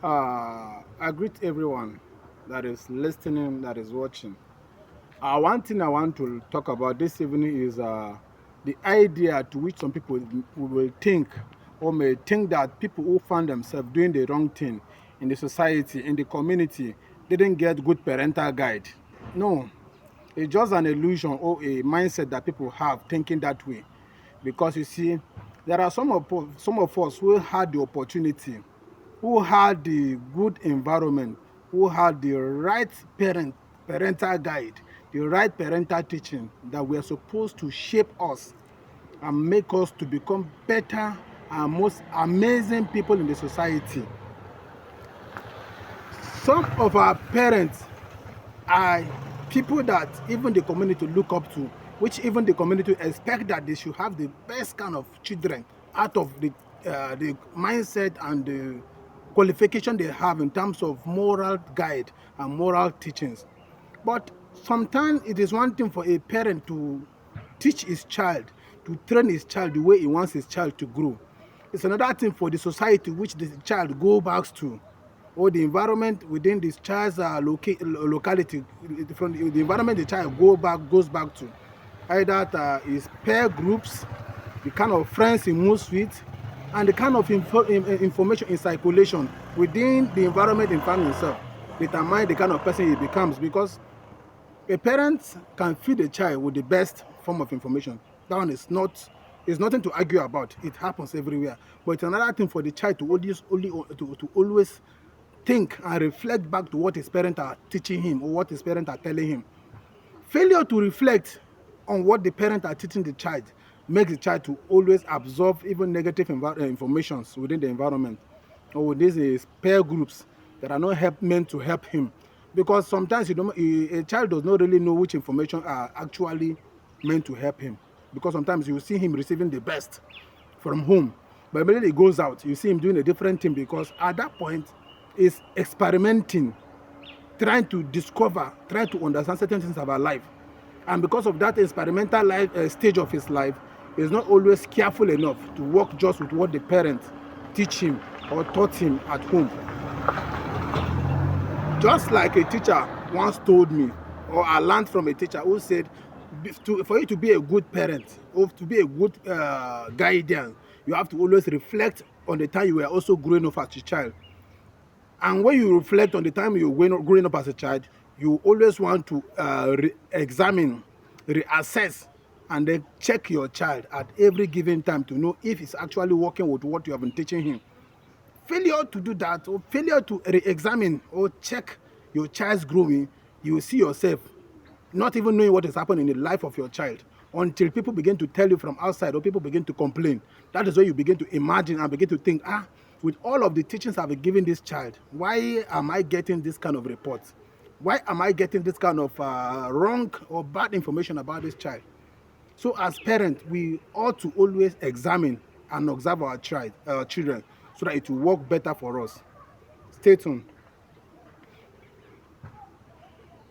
I greet everyone that is listening, that is watching. One thing I want to talk about this evening is the idea to which some people will think or may think that people who find themselves doing the wrong thing in the society, in the community, didn't get good parental guide. No, it's just an illusion or a mindset that people have thinking that way. Because you see, there are some of us who had the opportunity, who had the good environment, who had the right parental guide, the right parental teaching that were supposed to shape us and make us to become better and most amazing people in the society. Some of our parents are people that even the community look up to, which even the community expect that they should have the best kind of children out of the mindset and the qualification they have in terms of moral guide and moral teachings. But sometimes it is one thing for a parent to teach his child, to train his child the way he wants his child to grow. It's another thing for the society which the child go back to, or the environment within this child's locality, from the environment the child goes back to. Either his peer groups, the kind of friends he moves with, and the kind of information in circulation within the environment he finds himself determine the kind of person he becomes. Because a parent can feed a child with the best form of information. That one is nothing to argue about. It happens everywhere. But it's another thing for the child to always think and reflect back to what his parents are teaching him or what his parents are telling him. Failure to reflect on what the parents are teaching the child makes the child to always absorb even negative informations within the environment or with these peer groups that are not meant to help him. Because sometimes a child does not really know which information are actually meant to help him. Because sometimes you see him receiving the best from home, but immediately he goes out, you see him doing a different thing because at that point he's experimenting, trying to discover, trying to understand certain things about life. And because of that experimental stage of his life, he's not always careful enough to work just with what the parents teach him or taught him at home. Just like a teacher once told me, or I learned from a teacher who said, for you to be a good parent or to be a good guardian, you have to always reflect on the time you were also growing up as a child. And when you reflect on the time you were growing up as a child, you always want to examine, reassess, and then check your child at every given time to know if it's actually working with what you have been teaching him. Failure to do that, or failure to re-examine or check your child's growing, you will see yourself not even knowing what is happening in the life of your child until people begin to tell you from outside or people begin to complain. That is where you begin to imagine and begin to think, with all of the teachings I've been giving this child, why am I getting this kind of reports? Why am I getting this kind of wrong or bad information about this child? So as parents, we ought to always examine and observe our children so that it will work better for us. Stay tuned.